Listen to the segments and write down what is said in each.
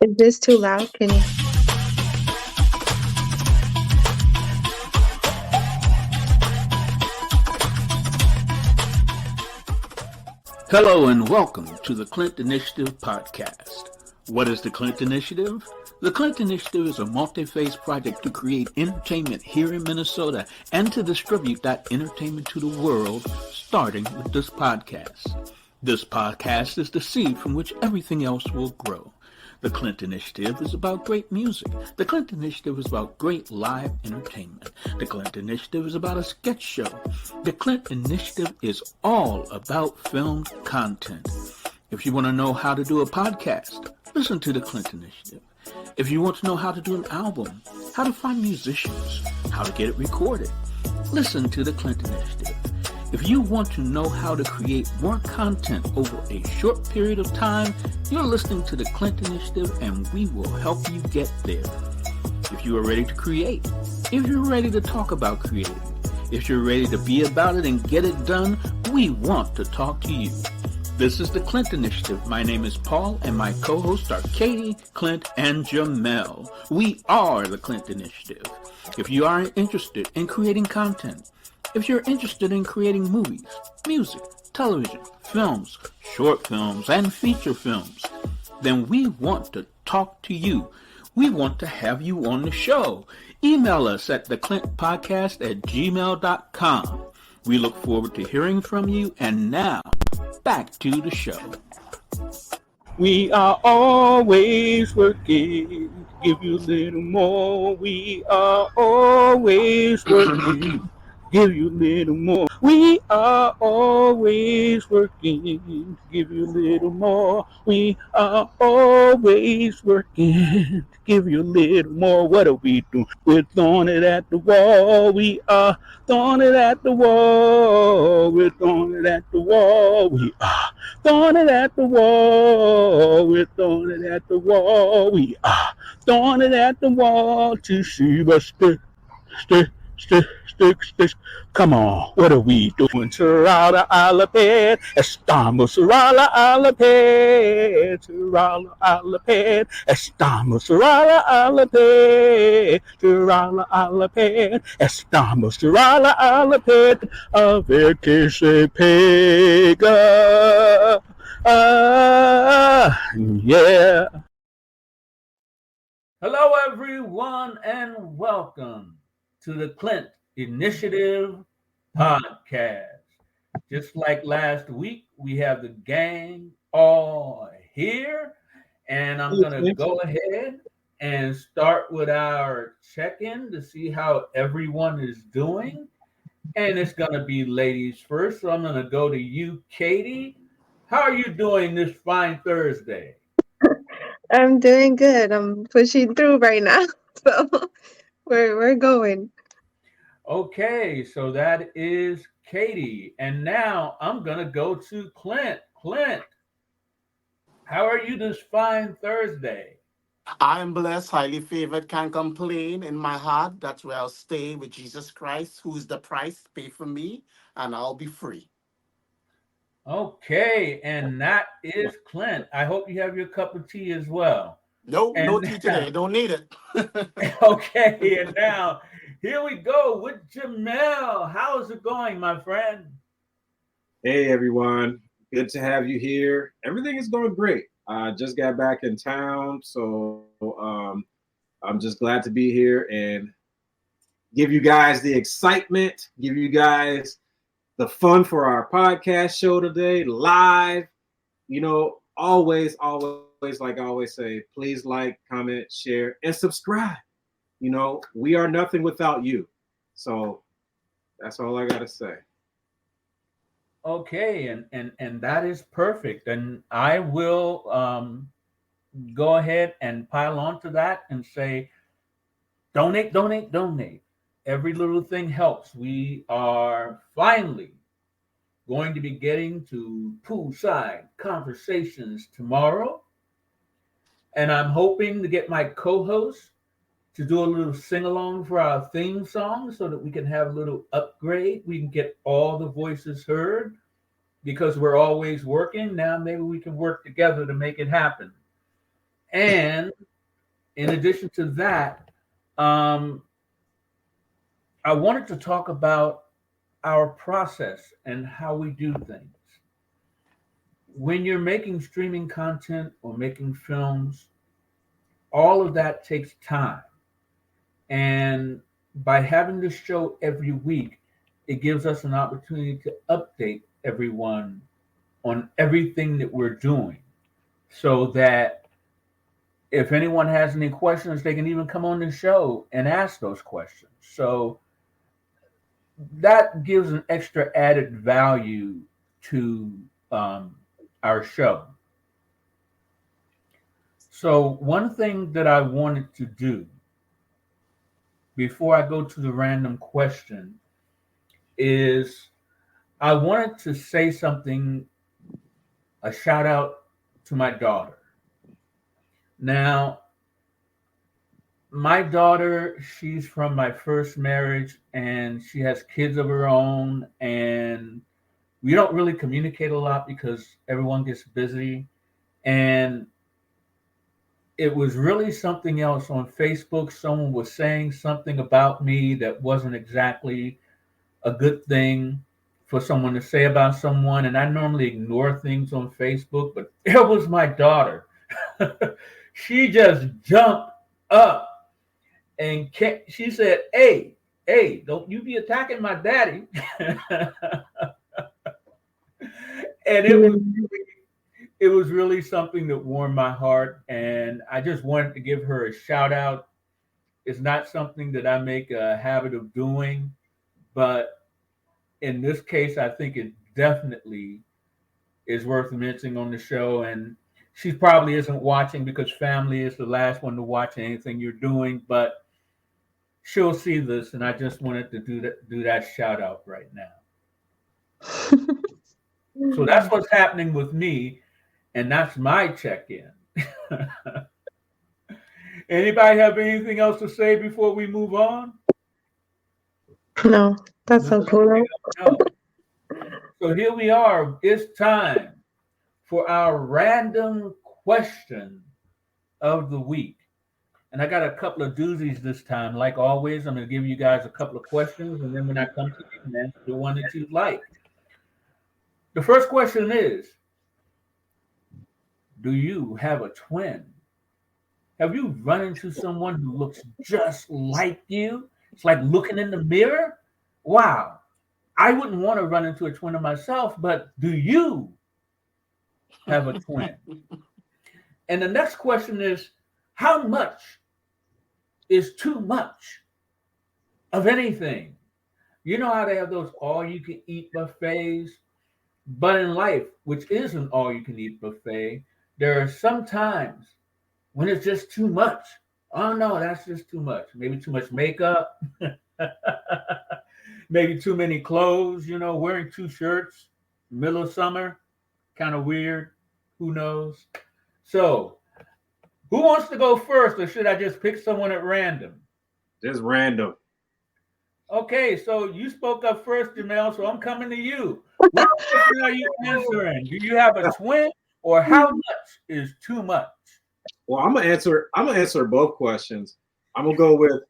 Is this too loud? Can you? Hello and welcome to the Clint Initiative podcast. What is the Clint Initiative? The Clint Initiative is a multi-phase project to create entertainment here in Minnesota and to distribute that entertainment to the world, starting with this podcast. This podcast is the seed from which everything else will grow. The Clint Initiative is about great music. The Clint Initiative is about great live entertainment. The Clint Initiative is about a sketch show. The Clint Initiative is all about filmed content. If you want to know how to do a podcast, listen to the Clint Initiative. If you want to know how to do an album, how to find musicians, how to get it recorded, listen to the Clint Initiative. If you want to know how to create more content over a short period of time, you're listening to the Clint Initiative and we will help you get there. If you are ready to create, if you're ready to talk about creating, if you're ready to be about it and get it done, we want to talk to you. This is the Clint Initiative. My name is Paul and my co-hosts are Katie, Clint, and Jamel. We are the Clint Initiative. If you are interested in creating content, if you're interested in creating movies, music, television, films, short films, and feature films, then we want to talk to you. We want to have you on the show. Email us at theclintpodcast@gmail.com. We look forward to hearing from you. And now, back to the show. We are always working, give you a little more. We are always working, give you a little more. We are always working, give you a little more. We are always working, give you a little more. What are we doing? We're throwing it at the wall. We are throwing it at the wall. We're throwing it at the wall. We are throwing it at the wall. We're throwing it at the wall. We are throwing it at the wall to see what's stick. Come on, what are we doing? Sarala alaped, estamos sarala alaped, sarala alaped, estamos sarala alaped, sarala alaped, estamos sarala alaped, a ver que se pega. Yeah. Hello, everyone, and welcome to the Clint Initiative podcast. Just like last week, we have the gang all here, and I'm going to go ahead and start with our check-in to see how everyone is doing. And it's going to be ladies first, so I'm going to go to you, Katie. How are you doing this fine Thursday? I'm doing good. I'm pushing through right now. So we're going. Okay, so that is Katie. And now I'm going to go to Clint. Clint, how are you this fine Thursday? I am blessed, highly favored, can't complain in my heart. That's where I'll stay with Jesus Christ, who is the price paid for me, and I'll be free. Okay, and that is Clint. I hope you have your cup of tea as well. No tea today. Don't need it. Okay, and now here we go with Jamel. How's it going, my friend? Hey, everyone. Good to have you here. Everything is going great. I just got back in town, so I'm just glad to be here and give you guys the excitement, give you guys the fun for our podcast show today, live. You know, always, like I always say, please like, comment, share, and subscribe. You know, we are nothing without you. So that's all I got to say. Okay, and that is perfect. And I will go ahead and pile on to that and say, donate. Every little thing helps. We are finally going to be getting to poolside conversations tomorrow. And I'm hoping to get my co-host to do a little sing-along for our theme song so that we can have a little upgrade. We can get all the voices heard because we're always working. Now maybe we can work together to make it happen. And in addition to that, I wanted to talk about our process and how we do things. When you're making streaming content or making films, all of that takes time. And by having this show every week, it gives us an opportunity to update everyone on everything that we're doing so that if anyone has any questions, they can even come on the show and ask those questions. So that gives an extra added value to our show. So one thing that I wanted to do before I go to the random question is I wanted to say something, a shout out to my daughter. Now, my daughter, she's from my first marriage and she has kids of her own, and we don't really communicate a lot because everyone gets busy. And it was really something else on Facebook. Someone was saying something about me that wasn't exactly a good thing for someone to say about someone. And I normally ignore things on Facebook, but it was my daughter. She just jumped up and she said, hey, don't you be attacking my daddy. And it was really something that warmed my heart, and I just wanted to give her a shout out. It's not something that I make a habit of doing, but in this case, I think it definitely is worth mentioning on the show. And she probably isn't watching because family is the last one to watch anything you're doing, but she'll see this, and I just wanted to do that shout out right now. So that's what's happening with me, and that's my check-in. Anybody have anything else to say before we move on? No, that's so cool. No. So here we are. It's time for our random question of the week. And I got a couple of doozies this time. Like always, I'm going to give you guys a couple of questions, and then when I come to you, man, the one that you like. The first question is, do you have a twin? Have you run into someone who looks just like you? It's like looking in the mirror. Wow. I wouldn't want to run into a twin of myself, but do you have a twin? And the next question is, how much is too much of anything? You know how they have those all-you-can-eat buffets? But in life, which is an all-you-can-eat buffet, there are some times when it's just too much. Oh, no, that's just too much. Maybe too much makeup. Maybe too many clothes, wearing 2 shirts, middle of summer, kind of weird. Who knows? So, who wants to go first, or should I just pick someone at random? Just random. Okay, so you spoke up first, Jamel, so I'm coming to you. What question are you answering? Do you have a twin, or how much is too much? Well, I'm gonna answer both questions. I'm gonna go with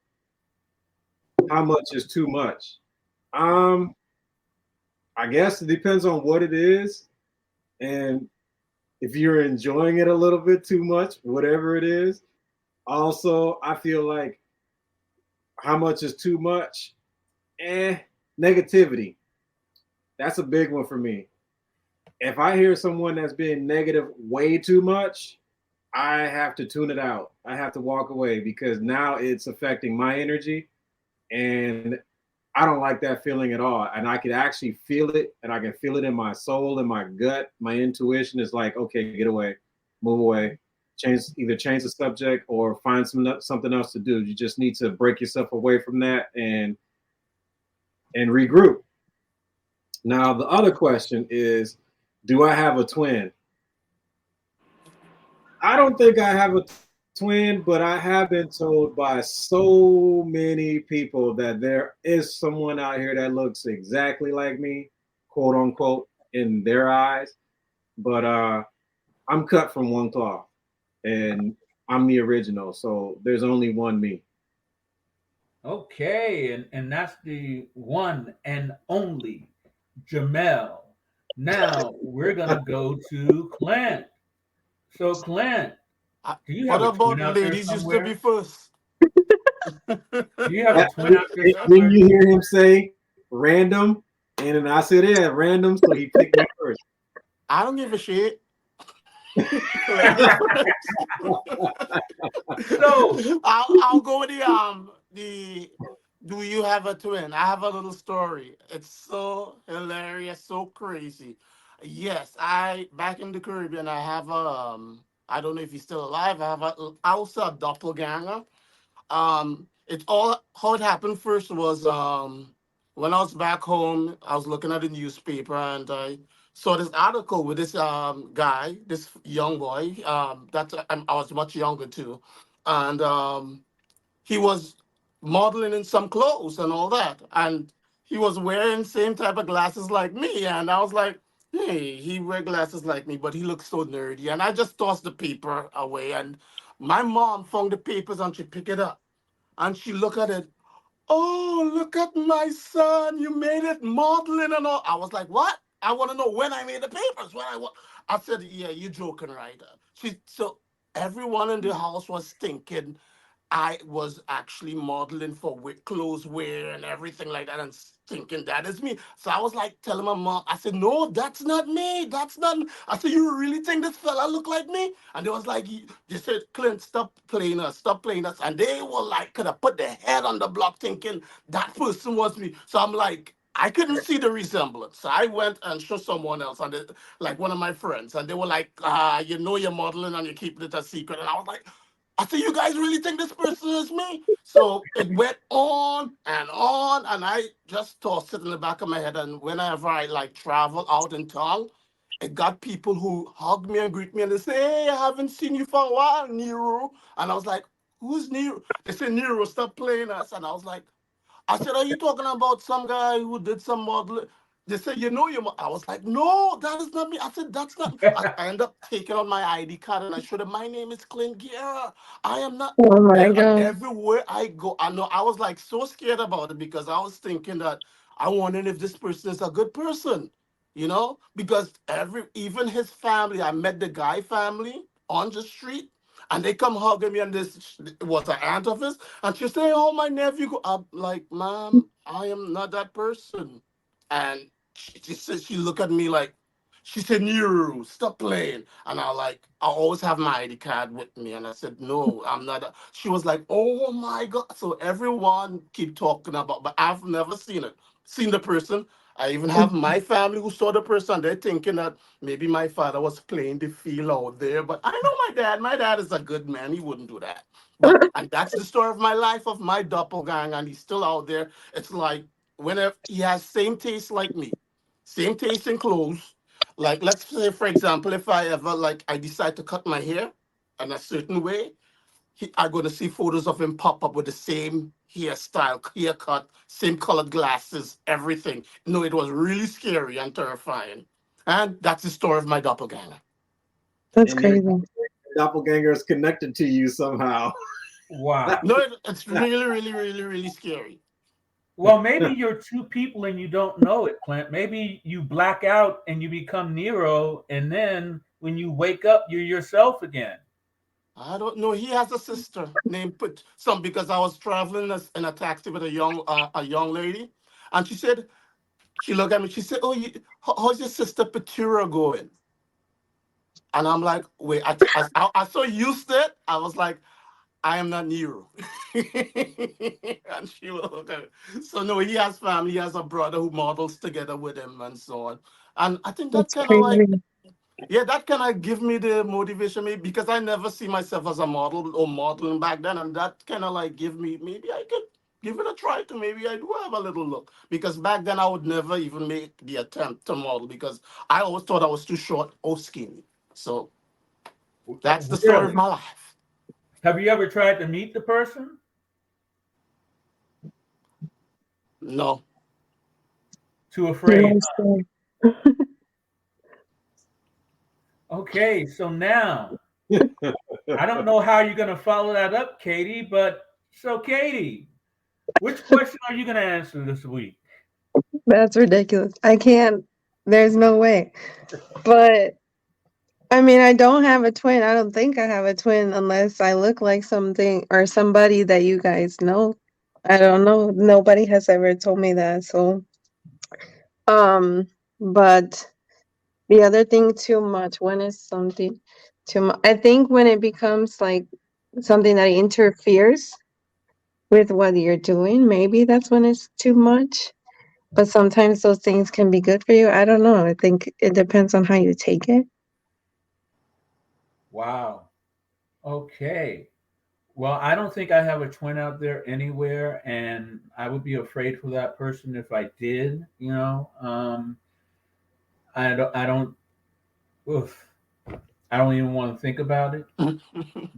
how much is too much. I guess it depends on what it is, and if you're enjoying it a little bit too much, whatever it is. Also, I feel like how much is too much? Negativity. That's a big one for me. If I hear someone that's being negative way too much, I have to tune it out. I have to walk away because now it's affecting my energy, and I don't like that feeling at all. And I can actually feel it, and I can feel it in my soul, in my gut. My intuition is like, okay, get away, move away, either change the subject or find something else to do. You just need to break yourself away from that and regroup. Now, the other question is, do I have a twin? I don't think I have a twin, but I have been told by so many people that there is someone out here that looks exactly like me, quote unquote, in their eyes. But I'm cut from one cloth, and I'm the original. So there's only one me. Okay, and that's the one and only Jamel. Now we're gonna go to Clint. So Clint, do you What have a about twin out there ladies used to be somewhere? first? Do you have a twin out there Then somewhere? you hear him say random, and then I said, yeah, random. So he picked me first. I don't give a shit. Ladies first. So I'll go with the do you have a twin? I have a little story. It's so hilarious, so crazy. Yes, I back in the Caribbean I have I don't know if he's still alive. I also a doppelganger. It all how it happened first was when I was back home, I was looking at the newspaper and I saw this article with this guy, this young boy. I was much younger too, and he was modeling in some clothes and all that, and he was wearing same type of glasses like me, and I was like. Hey, he wear glasses like me, but he looks so nerdy. And I just tossed the paper away. And my mom found the papers and she picked it up and she looked at it. Oh, look at my son! You made it modeling and all. I was like, what? I want to know when I made the papers. I said, yeah, you joking, right? So everyone in the house was thinking I was actually modeling for clothes wear and everything like that, and thinking that is me. So I was like telling my mom, I said, "No, that's not me. That's not." I said, "You really think this fella look like me?" And they was like, "They said, Clint, stop playing us." And they were like, could have put their head on the block, thinking that person was me. So I'm like. I couldn't see the resemblance. So I went and showed someone else, and like one of my friends, and they were like, you know you're modeling and you're keeping it a secret. And I was like, I said, you guys really think this person is me? So it went on, and I just tossed it in the back of my head. And whenever I like travel out in town, it got people who hug me and greet me and they say, hey, I haven't seen you for a while, Nero. And I was like, who's Nero? They say, Nero, stop playing us. And I was like, I said, are you talking about some guy who did some modeling? They said, you know, I was like, no, that is not me. I said, that's not. I ended up taking out my ID card and I showed him, my name is Clint Guerra. I am not. Oh my And God. everywhere I go, I know I was like so scared about it because I was thinking that I wondered if this person is a good person, because even his family, I met the guy family on the street and they come hugging me and this was an aunt of his and she say, "Oh, my nephew." I'm like, "Mom, I am not that person." And she said, she looked at me like, she said, "Nero, stop playing." And I always have my ID card with me. And I said, "No, I'm not." She was like, "Oh my God." So everyone keep talking about, but I've never seen the person. I even have my family who saw the person. They're thinking that maybe my father was playing the field out there. But I know my dad. My dad is a good man. He wouldn't do that. And that's the story of my life, of my doppelganger, and he's still out there. It's like whenever he has same taste like me, same taste in clothes. Like let's say, for example, if I ever like I decide to cut my hair in a certain way, I'm gonna see photos of him pop up with the same hairstyle, haircut, same colored glasses, everything. No, it was really scary and terrifying. And that's the story of my doppelganger. That's And your crazy. doppelganger is connected to you somehow. wow. No, it's really, really, really, really scary. Well, maybe you're two people and you don't know it, Clint. Maybe you black out and you become Nero, and then when you wake up, you're yourself again. I don't know. He has a sister named Put some because I was traveling in a taxi with a young lady, and she looked at me. She said, "Oh, how's your sister Petura going?" And I'm like, "Wait." I so used to it. I was like, "I am not Nero," and she will look at it. So no, he has family. He has a brother who models together with him and so on. And I think that That's kind of like crazy. yeah, that kind of give me the motivation, maybe because I never see myself as a model or modeling back then, and that kind of like give me maybe I could give it a try to maybe I do have a little look because back then I would never even make the attempt to model because I always thought I was too short or skinny. So that's the story of Really? my life. Have you ever tried to meet the person? No, Too You afraid. understand. Okay, so now I don't know how you're going to follow that up, Katie, but so Katie, which question are you going to answer this week? That's ridiculous. I can't. There's no way. But I mean, I don't have a twin. I don't think I have a twin unless I look like something or somebody that you guys know. I don't know. Nobody has ever told me that. So, um, but the other thing, too much. When is something too much? I think when it becomes like something that interferes with what you're doing, maybe that's when it's too much. But sometimes those things can be good for you. I don't know. I think it depends on how you take it. Wow. Okay. Well, I don't think I have a twin out there anywhere, and I would be afraid for that person if I did. I don't. Oof, I don't even want to think about it.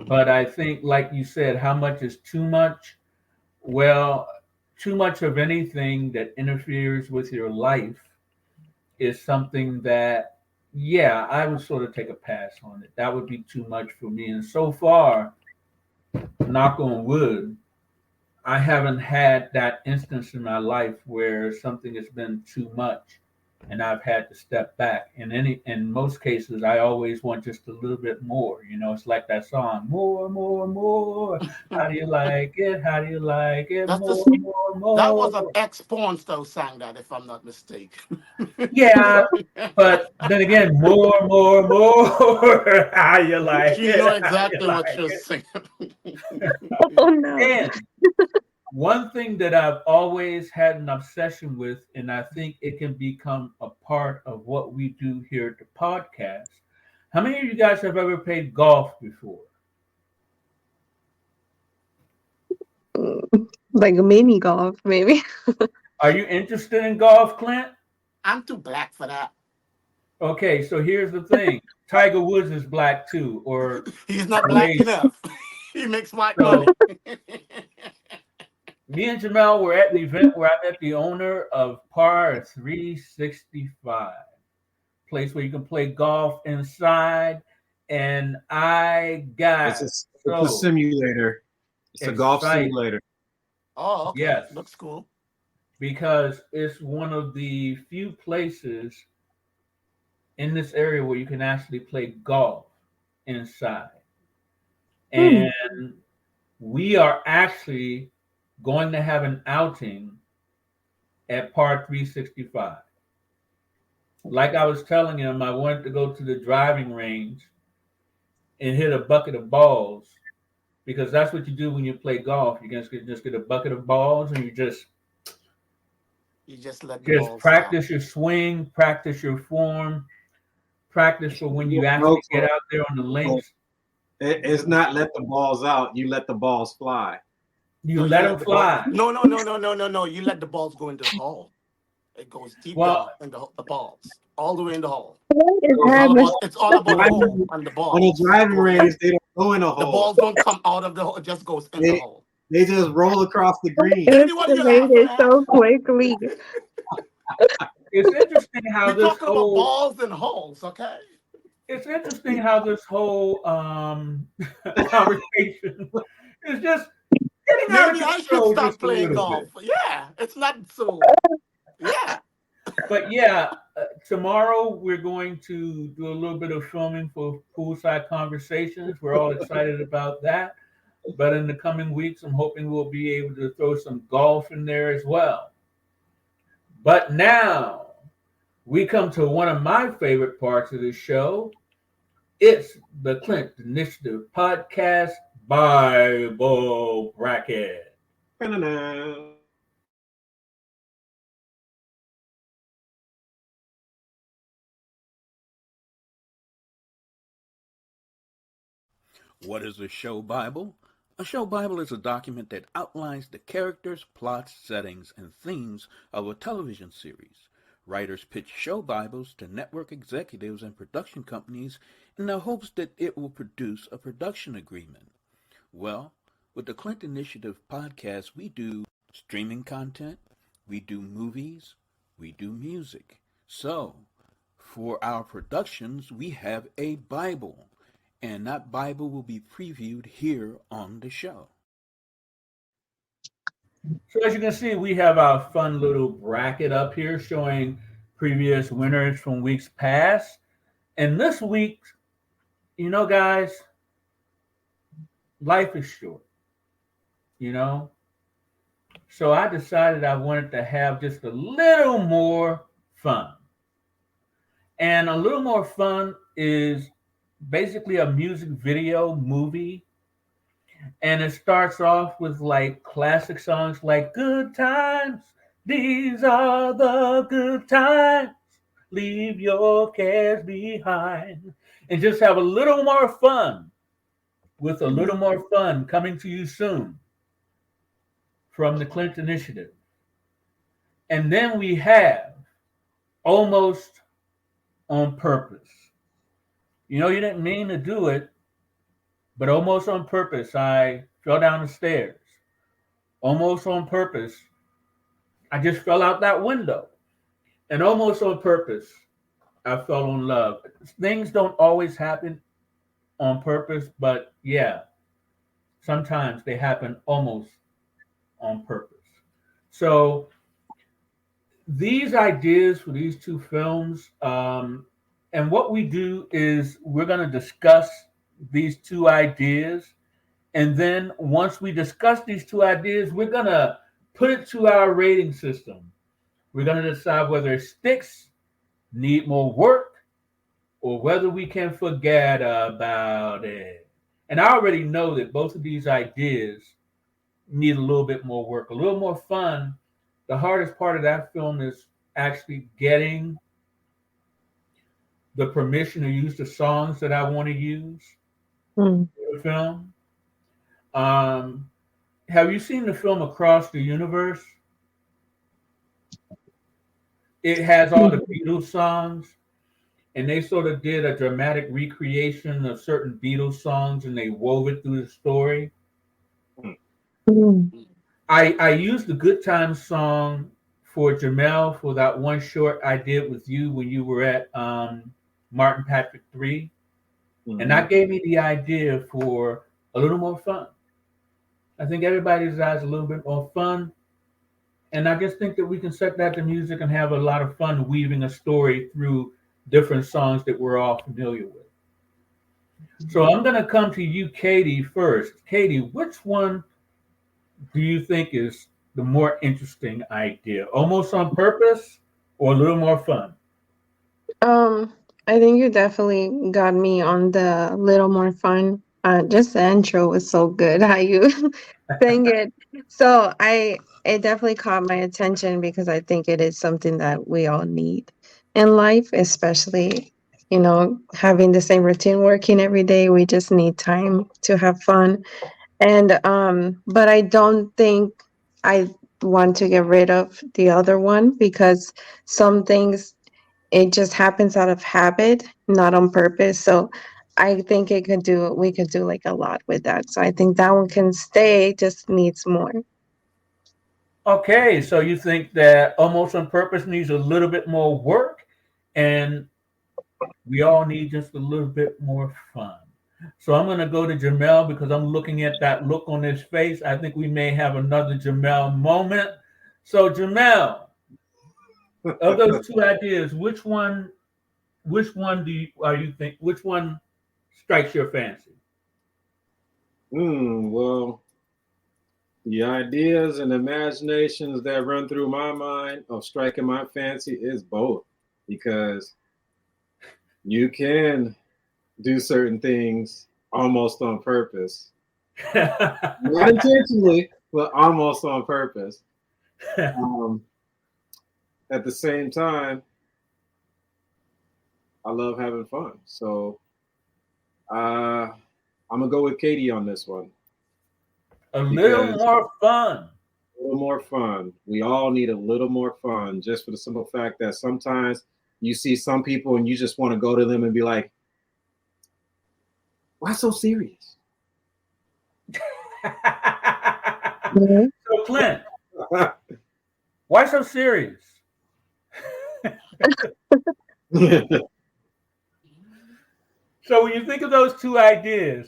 But I think, like you said, how much is too much? Well, too much of anything that interferes with your life is something that, yeah, I would sort of take a pass on it. That would be too much for me. And so far, knock on wood, I haven't had that instance in my life where something has been too much and I've had to step back. In most cases I always want just a little bit more. It's like that song, more, more, more. How do you like it? How do you like it? That's More, the more, that was an more. ex-porn star sang that, if I'm not mistaken. Yeah, but then again, more, more, more. How you like You know it? How you exactly what like you're it? saying. Oh no. And one thing that I've always had an obsession with, and I think it can become a part of what we do here at the podcast. How many of you guys have ever played golf before? Like a mini golf, maybe. Are you interested in golf, Clint? I'm too black for that. Okay, so here's the thing. Tiger Woods is black too, or He's not black raised. enough. He makes white So money. me and Jamel were at the event where I met the owner of Par 365. Place where you can play golf inside. And I It's got a so simulator. It's a golf excited. simulator. Oh, okay. Yes, Looks cool. because it's one of the few places in this area where you can actually play golf inside. Hmm. And we are actually going to have an outing at Par 365. Like I was telling him, I wanted to go to the driving range and hit a bucket of balls because that's what you do when you play golf. You just get a bucket of balls and you You just let the just balls fly. practice your swing, practice your form, practice for when you No, actually get out there on the links. it's not let the balls out. You let the balls fly. You No, you let them let the ball. fly. No, no, no, no, no, no, no. You let the balls go into the hole. It goes deep Well, down in the balls, all the way in the hole. It So has a It's all about the hole driving, and the on a balls. driving range, they don't go in a The hole. balls don't come out of the hole. It just goes in the They hole. they just roll across the green. Katie, what are you laughing escalated at? so quickly. it's interesting how We're this talking about whole balls and holes, okay? it's interesting how this whole conversation is just getting out of Maybe I should control start just a playing little golf. bit. Yeah, it's not so. Yeah. But yeah, tomorrow we're going to do a little bit of filming for Poolside Conversations. We're all excited about that. But in the coming weeks, I'm hoping we'll be able to throw some golf in there as well. But now we come to one of my favorite parts of the show. It's the Clint Initiative Podcast Bible Bracket. What is a show Bible? A show Bible is a document that outlines the characters, plots, settings, and themes of a television series. Writers pitch show Bibles to network executives and production companies in the hopes that it will produce a production agreement. Well, with the Clint Initiative podcast, we do streaming content, we do movies, we do music. So, For our productions, we have a Bible, and that Bible will be previewed here on the show. So as you can see, we have our fun little bracket up here showing previous winners from weeks past. And this week, guys, life is short, you know? So I decided I wanted to have just a little more fun. And a little more fun is basically a music video movie. And it starts off with like classic songs like Good Times. These are the good times. Leave your cares behind. And just have a little more fun with a little more fun coming to you soon from the Clint Initiative. And then we have Almost on Purpose. You didn't mean to do it, but almost on purpose, I fell down the stairs. Almost on purpose, I just fell out that window. And almost on purpose, I fell in love. Things don't always happen on purpose, but yeah, sometimes they happen almost on purpose. So these ideas for these two films, and what we do is we're going to discuss these two ideas. And then once we discuss these two ideas, we're going to put it to our rating system. We're going to decide whether it sticks, need more work, or whether we can forget about it. And I already know that both of these ideas need a little bit more work, a little more fun. The hardest part of that film is actually getting the permission to use the songs that I want to use in the film. Have you seen the film Across the Universe? It has all the Beatles songs, and they sort of did a dramatic recreation of certain Beatles songs, and they wove it through the story. I used the Good Times song for Jamel for that one short I did with you when you were at Martin Patrick 3. And that gave me the idea for a little more fun. I think everybody desires a little bit more fun. And I just think that we can set that to music and have a lot of fun weaving a story through different songs that we're all familiar with. So I'm going to come to you, Katie, first. Katie, which one do you think is the more interesting idea? Almost on Purpose or a little more fun? I think you definitely got me on the little more fun. Just the intro was so good how you sang it. So it definitely caught my attention because I think it is something that we all need in life, especially, having the same routine working every day. We just need time to have fun. And but I don't think I want to get rid of the other one because some things it just happens out of habit, not on purpose. So I think we could do like a lot with that. So I think that one can stay, just needs more. Okay, so you think that Almost on Purpose needs a little bit more work and we all need just a little bit more fun. So I'm going to go to Jamel because I'm looking at that look on his face. I think we may have another Jamel moment. So Jamel, of those two ideas, which one which one strikes your fancy? Well, the ideas and imaginations that run through my mind of striking my fancy is both, because you can do certain things almost on purpose. Not intentionally, but almost on purpose. At the same time, I love having fun. So I'm going to go with Katie on this one. A little more fun. A little more fun. We all need a little more fun, just for the simple fact that sometimes you see some people and you just want to go to them and be like, why so serious? So Clint, why so serious? So when you think of those two ideas,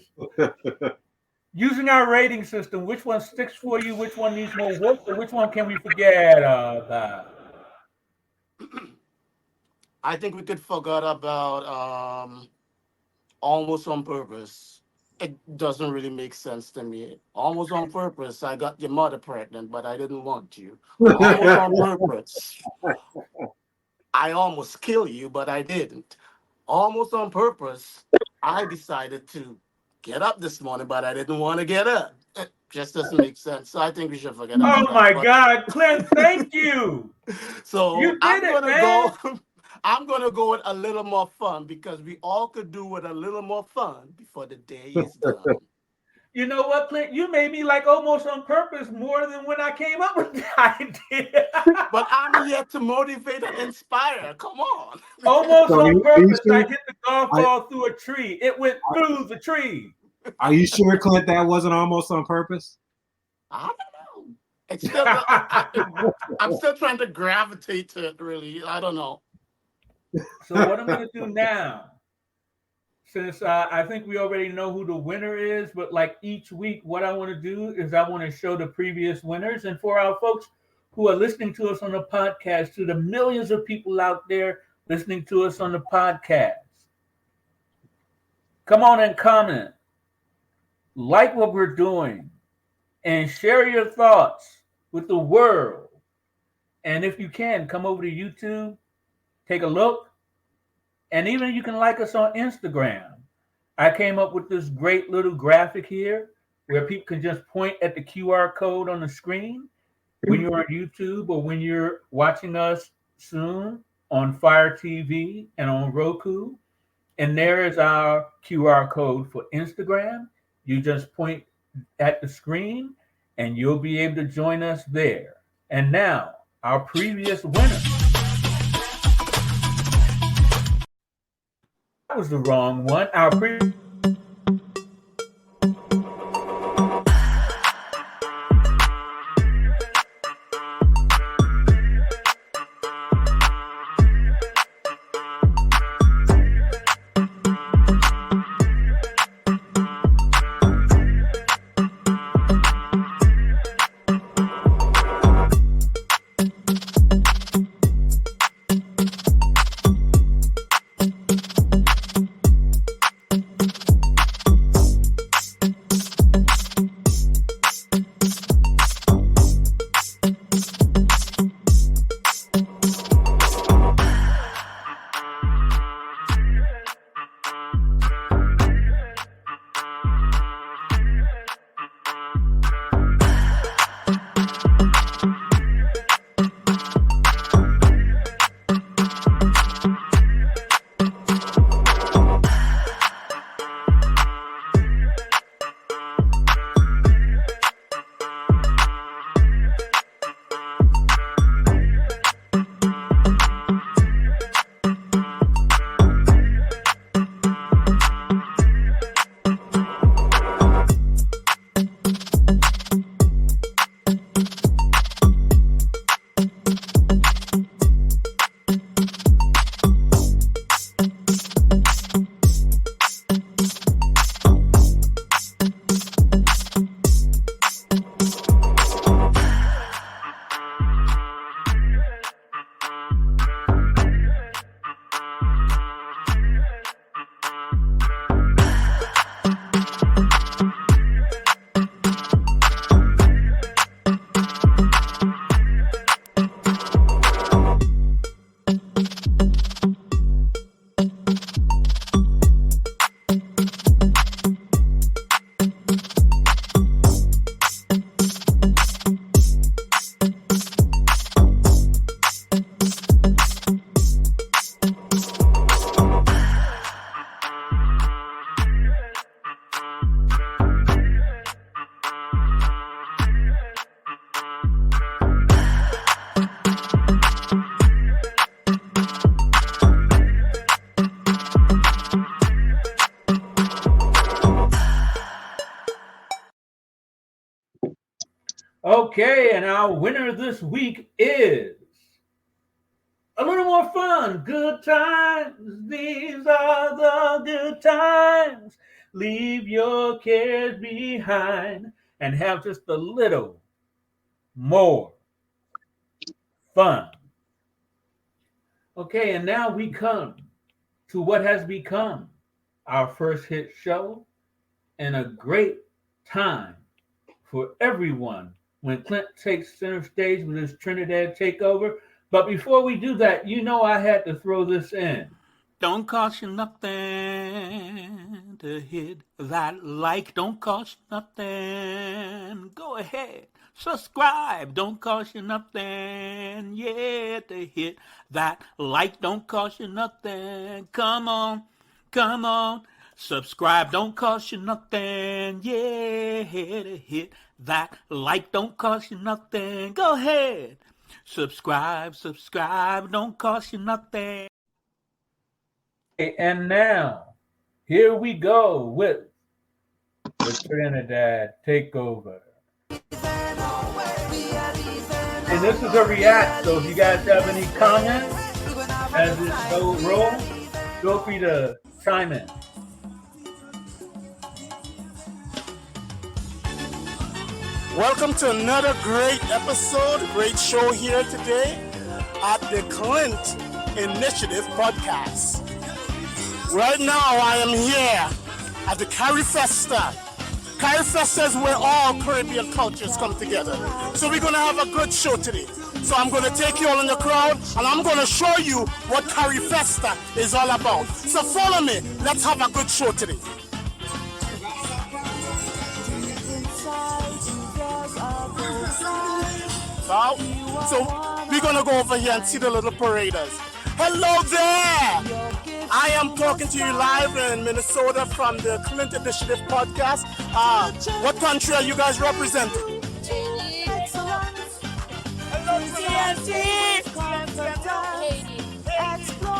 using our rating system, which one sticks for you? Which one needs more work? Or which one can we forget about? I think we could forget about almost on purpose. It doesn't really make sense to me. Almost on purpose. I got your mother pregnant, but I didn't want you. Almost on purpose. I almost kill you, but I didn't. Almost on purpose. I decided to get up this morning, but I didn't want to get up. It just doesn't make sense. So I think we should forget about Oh that. my But God, Clint, thank you. so You did it, man. I'm gonna go with a little more fun because we all could do with a little more fun before the day is done. You know what, Clint? You made me like almost on purpose more than when I came up with the idea. But I'm here to motivate and inspire. Come on. Almost So on are you purpose, I sure? hit the golf Are, ball through a tree. It went through the tree. are you sure, Clint, that wasn't almost on purpose? I don't know. It's still I'm still trying to gravitate to it. Really, I don't know. So what I'm going to do now, since I think we already know who the winner is, but like each week, what I want to do is I want to show the previous winners. And for our folks who are listening to us on the podcast, to the millions of people out there listening to us on the podcast, come on and comment, like what we're doing, and share your thoughts with the world. And if you can, come over to YouTube, take a look, and even you can like us on Instagram. I came up with this great little graphic here where people can just point at the QR code on the screen when you're on YouTube or when you're watching us soon on FireTV and on Roku. And there is our QR code for Instagram. You just point at the screen and you'll be able to join us there. And now, our previous winner. That was the wrong one. Our previous Okay, and our winner this week is a little more fun. Good times. These are the good times. Leave your cares behind and have just a little more fun. Okay, and now we come to what has become our first hit show and a great time for everyone when Clint takes center stage with his Trinidad takeover. But before we do that, you know I had to throw this in. Don't cost you nothing to hit that like. Don't cost you nothing. Go ahead. Subscribe. Don't cost you nothing. Yeah, to hit that like. Don't cost you nothing. Come on. Come on. Subscribe. Don't cost you nothing. Yeah, to hit that like. Don't cost you nothing. Go ahead. Subscribe. Subscribe. Don't cost you nothing. And now, here we go with the Trinidad takeover. And this is a react, so if you guys have any comments as this show rolls, feel free to chime in. Welcome to another great episode, great show here today at the Clint Initiative podcast. Right now I am here at the Carry Festa. Carry Festa is where all Caribbean cultures come together. So we're going to have a good show today. So I'm going to take you all in the crowd and I'm going to show you what Carry Festa is all about. So follow me. Let's have a good show today. So we're going to go over here and see the little paraders. Hello there! I am talking to you live in Minnesota from the Clint Initiative podcast. What country are you guys representing?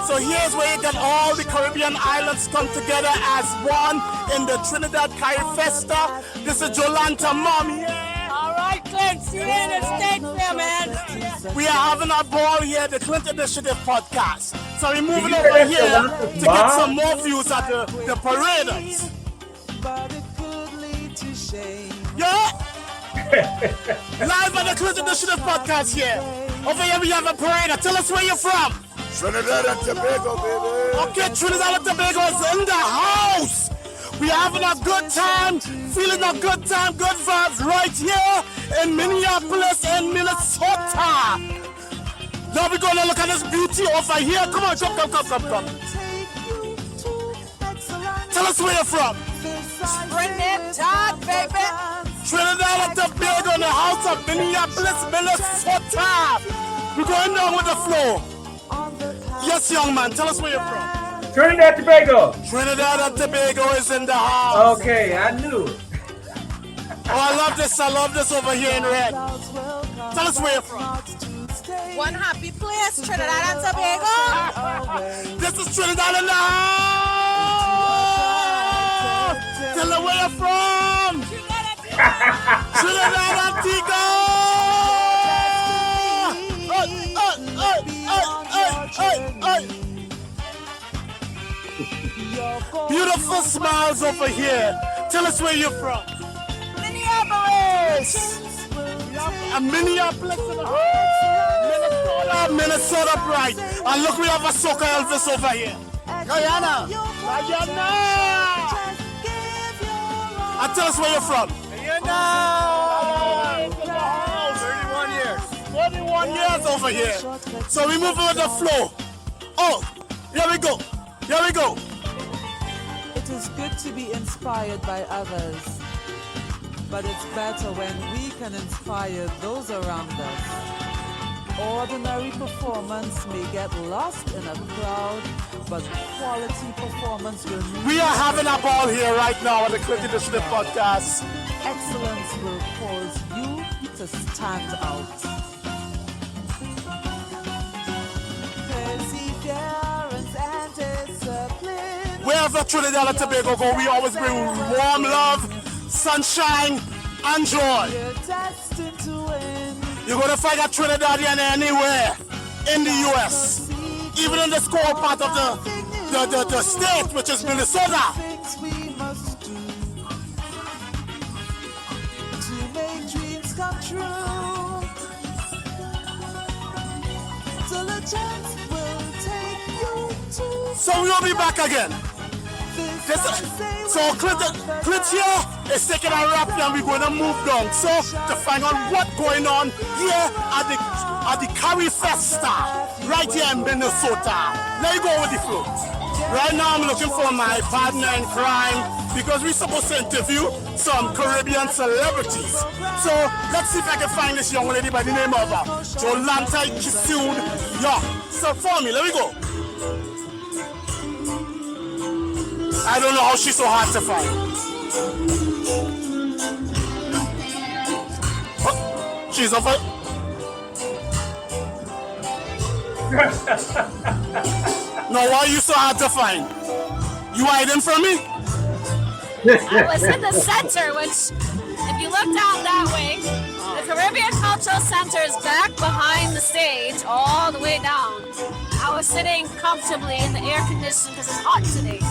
So here's where you get all the Caribbean islands come together as one in the Trinidad Carry Festa. This is Jolanta Mom. All right, Clint, see you in the States there, man. We are having our ball here, the Clint Initiative podcast. So we're moving over here to get some more views at the paraders. Yeah? Live on the Clint Initiative podcast here. Over here we have a parader. Tell us where you're from. Trinidad and Tobago, baby. Okay, Trinidad and Tobago is in the house. We are having a good time, feeling a good time, good vibes right here in Minneapolis and Minnesota. Now we're going to look at this beauty over here. Come on, come. Tell us where you're from. Trinidad, baby. Trinidad and Tobago in the house of Minneapolis, Minnesota. We're going down with the flow. Yes, young man, tell us where you're from. Trinidad Tobago. Trinidad and Tobago is in the house. Okay, I knew it. Oh, I love this over here in red. Tell us where you're from. One happy place, Trinidad and Tobago. This is Trinidad in the house. Tell them where you're from. Trinidad Antigua. Beautiful smiles over here. Tell us where you're from. Minneapolis. Minneapolis in the house. Minnesota pride. And look, we have a Soca Elvis over here. Guyana. And tell us where you're from. 31 years over here. So we move with the flow. Oh, here we go. It is good to be inspired by others, but it's better when we can inspire those around us. Ordinary performance may get lost in a crowd, but quality performance will never. We are having a ball here right now on the Clint Initiative podcast. Excellence will cause you to stand out. Perseverance and discipline. Wherever Trinidad and Tobago go, we always bring warm love, sunshine, and joy. You're destined to win. You're going to find a Trinidadian anywhere in the U.S. even in the score part of the state, which is Minnesota. Things we must do to make dreams come true. Till a chance will take you to. So we'll be back again. So Clint here is taking a rap and we're going to move down. So to find out what's going on here at the Curry Festa right here in Minnesota. Let me go with the float. Right now I'm looking for my partner in crime because we're supposed to interview some Caribbean celebrities. So let's see if I can find this young lady by the name of Jolanta Jisude. Yeah. So for me, let me go. I don't know how she's so hard to find. Oh, she's on fire. No, why are you so hard to find? You hiding from me? I was in the center, which, if you look down that way, the Caribbean Cultural Center is back behind the stage, all the way down. I was sitting comfortably in the air conditioning because it's hot today.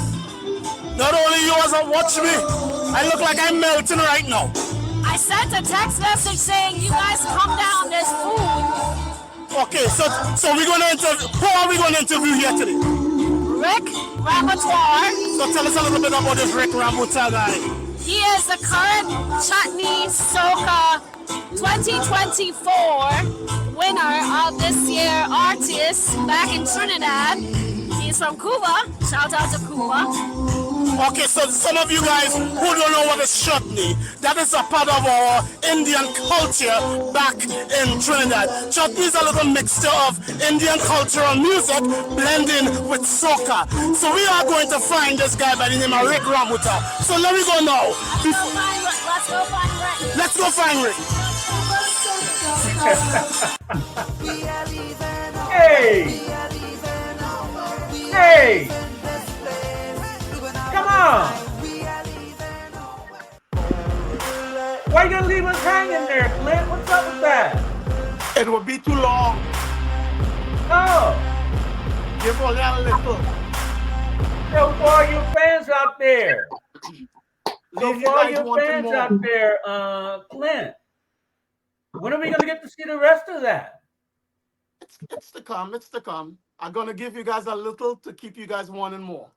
Not only you as watch me, I look like I'm melting right now. I sent a text message saying, you guys come down, there's food. Okay, so we're going to interview, who are we going to interview here today? Rick Ramotoire. So tell us a little bit about this Rick Ramotoire guy. He is the current Chutney Soca 2024 winner of this year artist back in Trinidad. He's from Cuba. Shout out to Cuba. Okay, so some of you guys who don't know what is chutney, that is a part of our Indian culture back in Trinidad. Chutney is a little mixture of Indian cultural music blending with soca. So we are going to find this guy by the name of Rick Ramotoire. So let me go now. Let's go find Rick. Hey! Hey! Come on! Why you gonna leave us hanging there, Clint? What's up with that? It will be too long. Oh! Give all that a little. So for all you fans out there, Clint, when are we gonna get to see the rest of that? It's to come. It's to come. I'm gonna give you guys a little to keep you guys wanting more.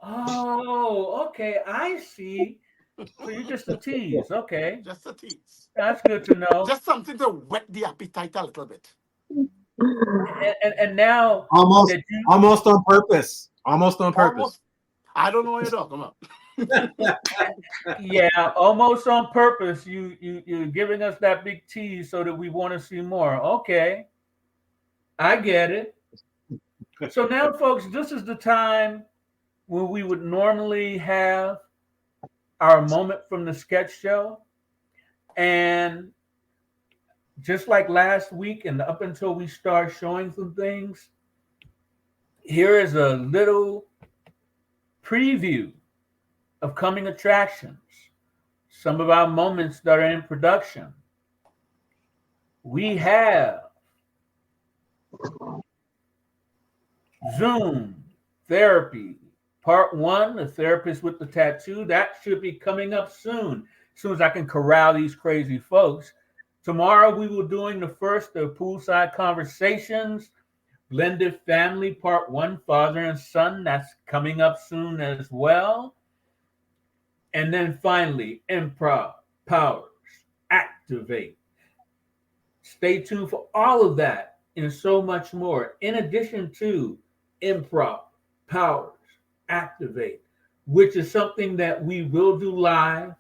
Oh, okay. I see. So you're just a tease. Okay. Just a tease. That's good to know. Just something to whet the appetite a little bit. And now almost on purpose. Almost on purpose. Almost, I don't know what you're talking about. Yeah, almost on purpose. You're giving us that big tease so that we want to see more. Okay. I get it. So now, folks, this is the time where we would normally have our moment from the sketch show. And just like last week and up until we start showing some things, here is a little preview of coming attractions, some of our moments that are in production. We have Zoom Therapy, Part 1, the therapist with the tattoo. That should be coming up soon as I can corral these crazy folks. Tomorrow we will be doing the first of Poolside Conversations, Blended Family, Part 1, Father and Son. That's coming up soon as well. And then finally, Improv Powers Activate. Stay tuned for all of that and so much more. In addition to Improv Powers Activate, which is something that we will do live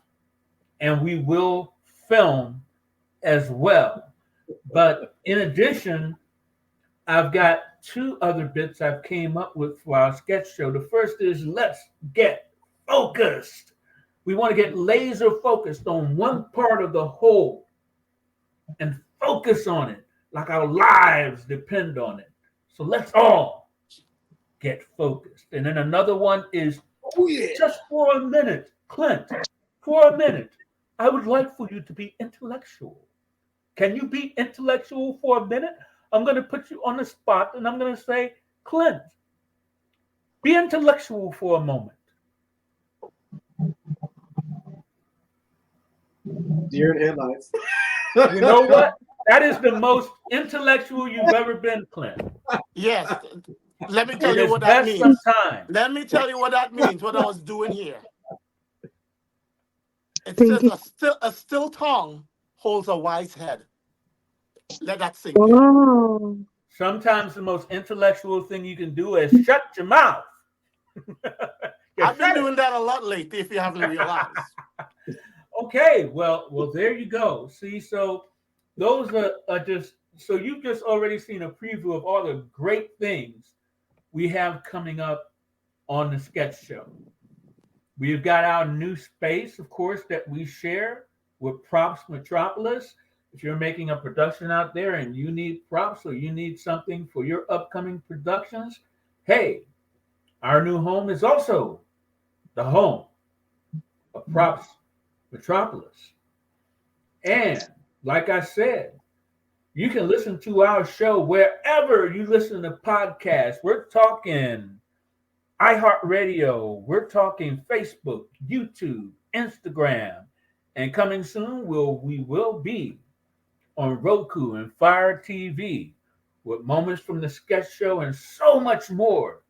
and we will film as well. But in addition, I've got two other bits I've came up with for our sketch show. The first is let's get focused. We want to get laser focused on one part of the whole and focus on it like our lives depend on it. So let's all get focused. And then another one is just for a minute, Clint, for a minute, I would like for you to be intellectual. Can you be intellectual for a minute? I'm going to put you on the spot and I'm going to say, Clint, be intellectual for a moment. Deer in headlights. You know what? That is the most intellectual you've ever been, Clint. Yes. Let me tell It you is what that best means. sometimes. Let me tell you what that means, what I was doing here. It Thank says you. a still tongue holds a wise head. Let that sink in. Oh, Sometimes the most intellectual thing you can do is shut your mouth. I've been Shut it. doing that a lot lately, if you haven't realized. Okay, well, there you go. See, so those are just so you've just already seen a preview of all the great things we have coming up on the sketch show. We've got our new space, of course, that we share with Props Metropolis. If you're making a production out there and you need props or you need something for your upcoming productions, hey, our new home is also the home of Props Metropolis. And like I said, you can listen to our show wherever you listen to podcasts. We're talking iHeartRadio, we're talking Facebook, YouTube, Instagram, and coming soon we will be on Roku and FireTV with moments from the sketch show and so much more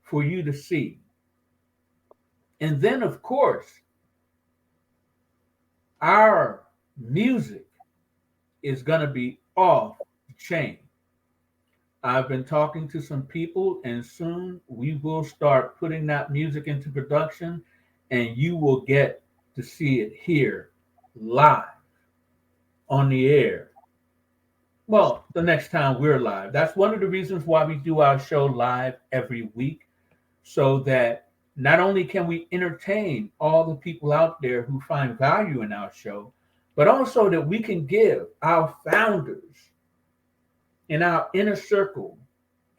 for you to see. And then, of course, our music is going to be off the chain. I've been talking to some people, and soon we will start putting that music into production, and you will get to see it here live on the air. Well, the next time we're live. That's one of the reasons why we do our show live every week, so that not only can we entertain all the people out there who find value in our show, but also that we can give our founders in our inner circle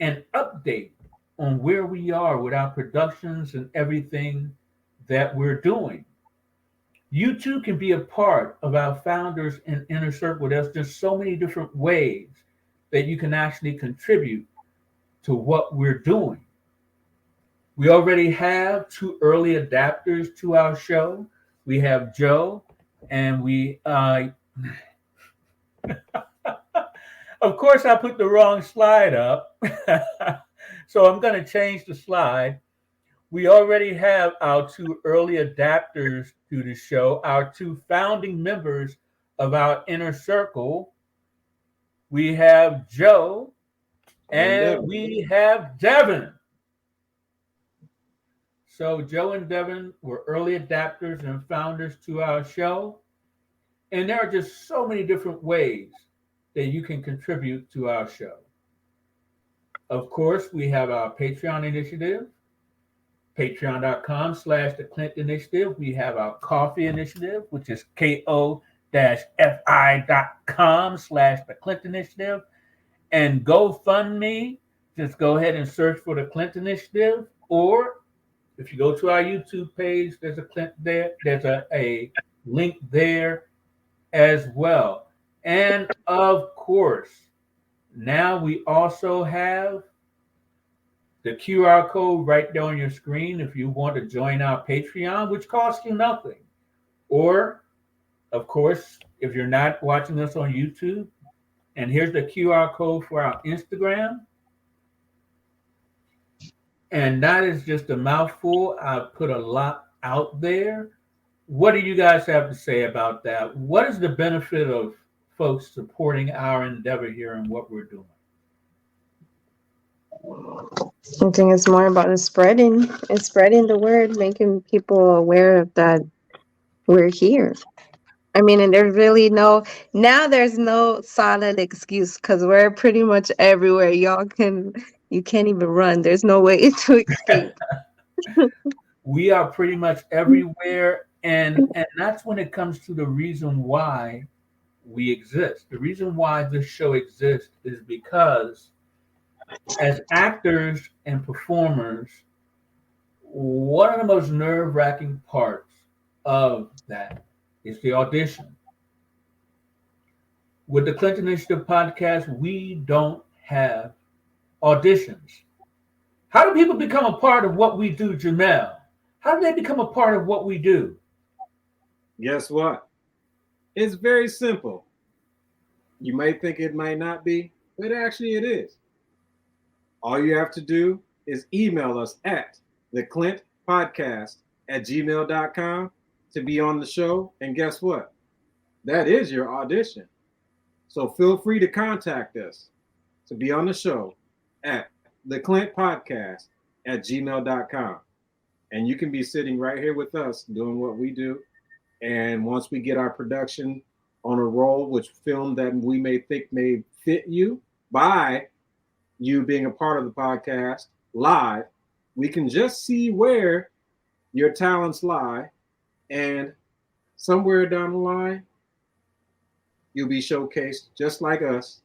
an update on where we are with our productions and everything that we're doing. You too can be a part of our founders and inner circle. There's just so many different ways that you can actually contribute to what we're doing. We already have 2 early adapters to our show. We have Joe, and of course, I put the wrong slide up. So I'm going to change the slide. We already have our 2 early adapters to the show, our 2 founding members of our inner circle. We have Joe and we have Devin. So Joe and Devin were early adapters and founders to our show. And there are just so many different ways that you can contribute to our show. Of course, we have our Patreon initiative, patreon.com/the Clint Initiative. We have our coffee initiative, which is ko-fi.com/the Clint Initiative. And GoFundMe, just go ahead and search for the Clint Initiative. Or if you go to our YouTube page, there's a Clint there. There's a link there as well. And of course, now we also have the QR code right there on your screen if you want to join our Patreon, which costs you nothing. Or, of course, if you're not watching us on YouTube, and here's the QR code for our Instagram. And that is just a mouthful. I put a lot out there. What do you guys have to say about that? What is the benefit of folks supporting our endeavor here and what we're doing? I think it's more about spreading the word, making people aware of that we're here. I mean, and there's really there's no solid excuse because we're pretty much everywhere. You can't even run. There's no way to escape. We are pretty much everywhere. And that's when it comes to the reason why we exist. The reason why this show exists is because as actors and performers, one of the most nerve-wracking parts of that is the audition. with the Clint Initiative podcast, we don't have auditions. How do people become a part of what we do, Jamel? How do they become a part of what we do? Guess what? It's very simple. You might think it might not be, but actually it is. All you have to do is email us at theclintpodcast@gmail.com to be on the show. And guess what? That is your audition. So feel free to contact us to be on the show at theclintpodcast@gmail.com. And you can be sitting right here with us doing what we do. And once we get our production on a roll, which film that we may think may fit you by you being a part of the podcast live, we can just see where your talents lie. And somewhere down the line, you'll be showcased just like us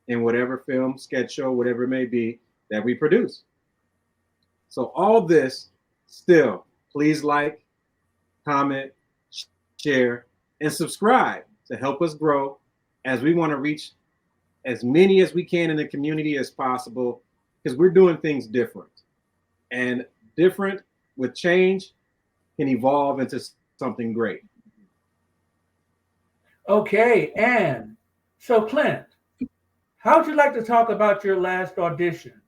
in whatever film, sketch show, whatever it may be that we produce. So all this still, please like, comment, share, and subscribe to help us grow as we want to reach as many as we can in the community as possible, because we're doing things different. And different with change can evolve into something great. Okay, and so Clint, how would you like to talk about your last audition?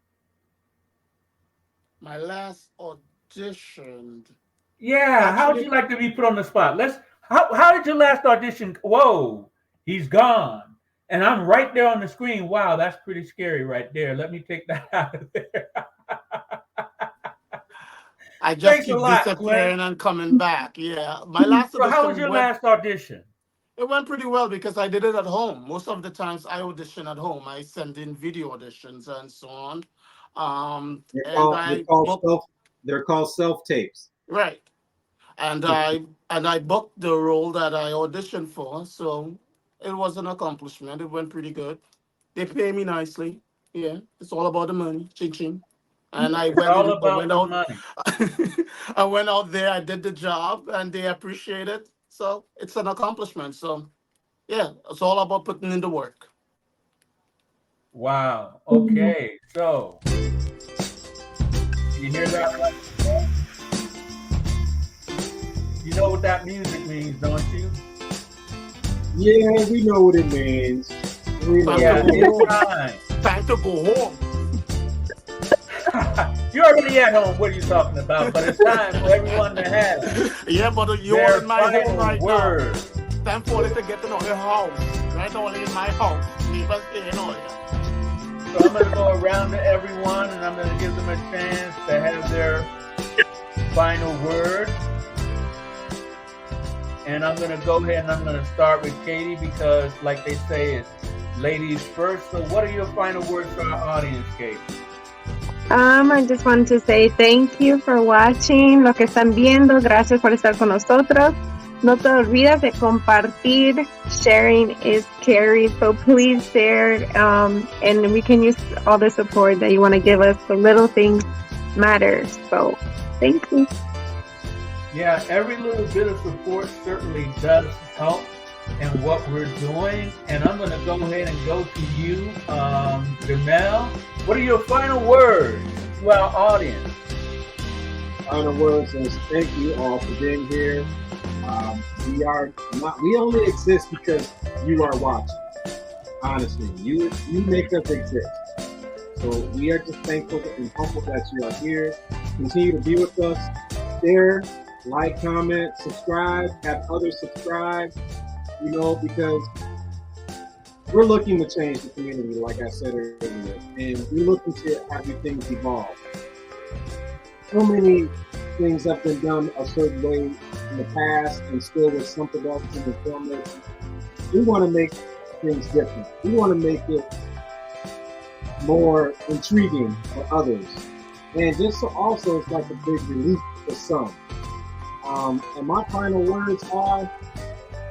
My last audition. Yeah, how would you like to be put on the spot? How did your last audition? Whoa, he's gone. And I'm right there on the screen. Wow, that's pretty scary right there. Let me take that out of there. I just keep disappearing and coming back. Yeah. My last audition. So how was your last audition? It went pretty well because I did it at home. Most of the times I audition at home. I send in video auditions and so on. They're called self-tapes. Right. And I booked the role that I auditioned for. So it was an accomplishment. It went pretty good. They pay me nicely. Yeah. It's all about the money. Ching ching. And I went out. I went out there, I did the job, and they appreciate it. So it's an accomplishment. So yeah, it's all about putting in the work. Wow. Okay. So you hear that? You know what that music means, don't you? Yeah, we know what it means. Time to go home. You're already at home. What are you talking about? But it's time for everyone to have. Yeah, but you're in my home right word. Now. Time for it to get to know your house. Right only in my house. People staying on you. So I'm going to go around to everyone and I'm going to give them a chance to have their final word. And I'm going to go ahead and I'm going to start with Katie because, like they say, it's ladies first. So what are your final words for our audience, Katie? I just want to say thank you for watching. Lo que están viendo, gracias por estar con nosotros. No te olvides de compartir. Sharing is caring. So please share. And we can use all the support that you want to give us. The little things matter. So thank you. Yeah, every little bit of support certainly does help in what we're doing. And I'm going to go ahead and go to you, Jamel. What are your final words to our audience? Final words is thank you all for being here. We only exist because you are watching. Honestly, you make us exist. So we are just thankful and humble that you are here. Continue to be with us. Share, like, comment, subscribe, have others subscribe. Because we're looking to change the community, like I said earlier, and we're looking to have things evolve. So many things have been done a certain way in the past, and still with some production and filmmaking. We want to make things different. We want to make it more intriguing for others, and just so also it's like a big relief for some. And my final words are: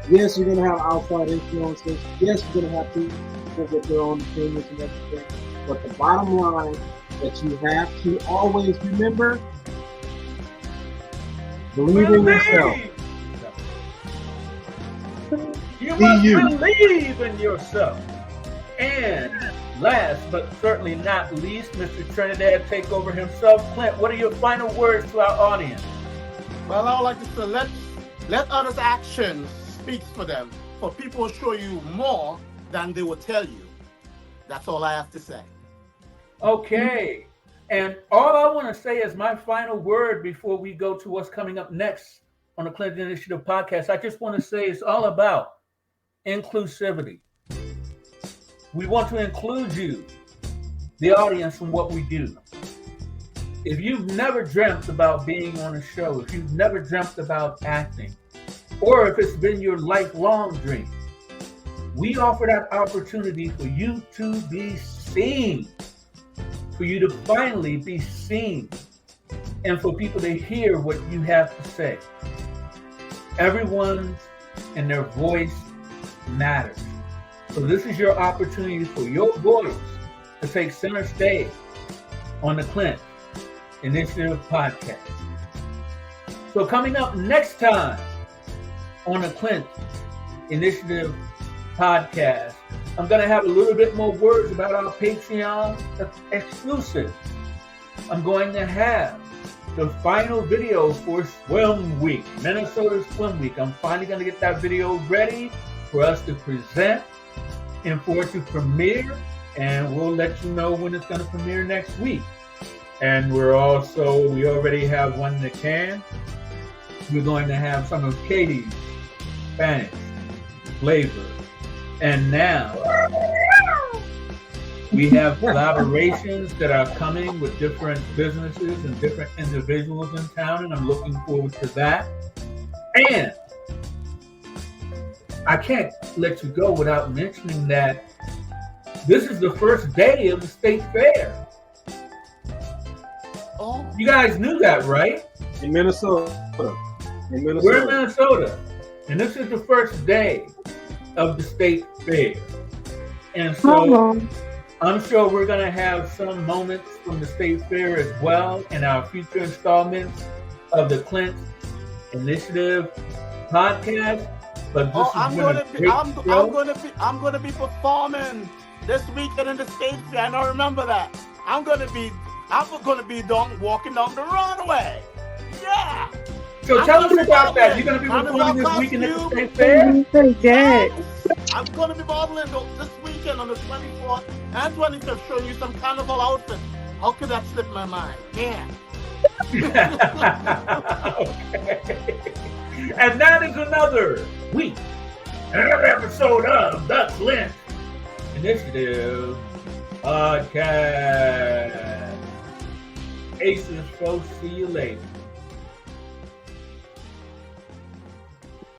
yes, you're going to have outside influences. Yes, you're going to have people with their own opinions and everything. But the bottom line that you have to always remember, believe in yourself. You Be must you. believe in yourself. And last but certainly not least, Mr. Trinidad Takeover himself. Clint, what are your final words to our audience? Well, I would like to say, let others' actions speak for them. For people will show you more than they will tell you. That's all I have to say. Okay. And all I want to say is my final word before we go to what's coming up next on the Clint Initiative podcast. I just want to say it's all about inclusivity. We want to include you, the audience, in what we do. If you've never dreamt about being on a show, if you've never dreamt about acting, or if it's been your lifelong dream, we offer that opportunity for you to be seen, for you to finally be seen, and for people to hear what you have to say. Everyone and their voice matters. So this is your opportunity for your voice to take center stage on the Clint Initiative podcast. So coming up next time on the Clint Initiative podcast, I'm going to have a little bit more words about our Patreon exclusive. I'm going to have the final video for Swim Week, Minnesota Swim Week. I'm finally going to get that video ready for us to present and for it to premiere, and we'll let you know when it's going to premiere next week. And we already have one in the can. We're going to have some of Katie's Spanish flavor. And now we have collaborations that are coming with different businesses and different individuals in town, and I'm looking forward to that. And I can't let you go without mentioning that this is the first day of the state fair. Oh, You guys knew that, right? In Minnesota. We're in Minnesota, and this is the first day of the state fair. And so I'm sure we're going to have some moments from the state fair as well in our future installments of the Clint Initiative podcast. But this I'm going to be performing this weekend in the state fair. I don't remember that. I'm going to be walking down the runway. Yeah. So tell us about that. You're going to be performing this weekend at the state fair? I'm going to be modeling this weekend on the 24th and 25th, showing you some carnival outfits. How could that slip my mind? Yeah. Okay. And that is another week, another episode of the Clint Initiative podcast. Aces, folks, see you later.